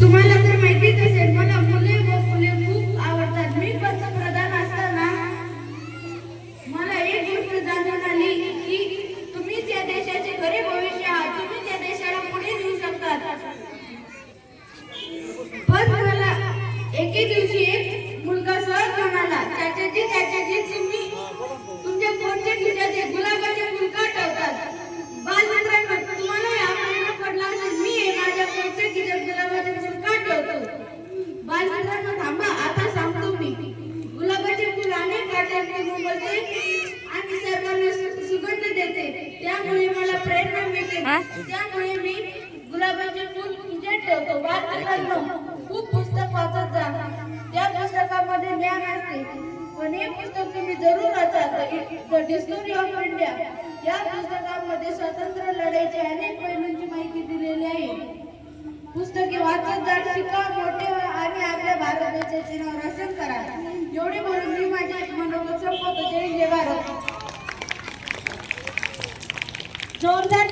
तुम्हाला तर माहितीच असेल, मला मुले व फुले खूप आवडतात. मी पंतप्रधान असताना मला एक गोष्ट जाणून आली की तुम्हीच या देशाचे खरे भविष्य आहात. तुम्हीच या देशाला पुढे नेऊ शकतात. पण मला एके दिवशी एक मुलगा सहज म्हणाला, चाचाजी तुम्ही तुमच्या कोणत्या खिशात गुलाबाचे फुल का ठेवतात? बालमित्रांनो, तुम्हाला हा प्रश्न पडला असेल, मी माझ्या कोणत्या खिशात गुलाबाचे फुल का ठेवतो? बालमित्रांनो थांबा, आता सांगतो मी. गुलाबाचे फुल अनेक काट्यांनी उमलते आणि सर्वांना सुगंध देते. त्यामुळे मला प्रेरणा मिळते. त्यामुळे मी गुलाबाचे फुल खिशात ठेवतो. बालमित्रांनो, खूप पुस्तक वाचत जा. त्या पुस्तकामध्ये ज्ञान असते. पण हे पुस्तक तुम्ही जरूर वाचा. द हिस्टरी ऑफ इंडिया या पुस्तकामध्ये स्वातंत्र्य लढाईच्या अनेक पैलूंची माहिती दिलेली आहे. पुस्तके वाचत जा, शिका, मोठे व्हा आणि आपल्या भारत देशाचे नाव रोशन करा. एवढे बोलून मी माझे मनोगत संपवतो. जय हिंद, जय भारत. जोरदार